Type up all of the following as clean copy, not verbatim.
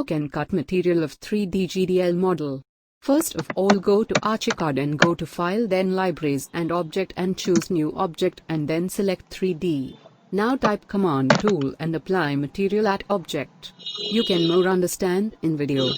How can cut material of 3D GDL model? First of all, go to Archicad and go to File, then Libraries and Object, and choose New Object and then select 3D. Now type Command Tool and apply material at Object. You can more understand in video.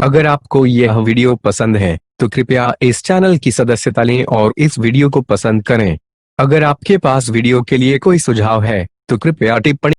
अगर आपको यह video पसंद है तो कृपया इस channel की सदस्यता लें और इस वीडियो को पसंद करें। अगर आपके पास वीडियो के लिए कोई सुझाव है तो कृपया टिप्पणी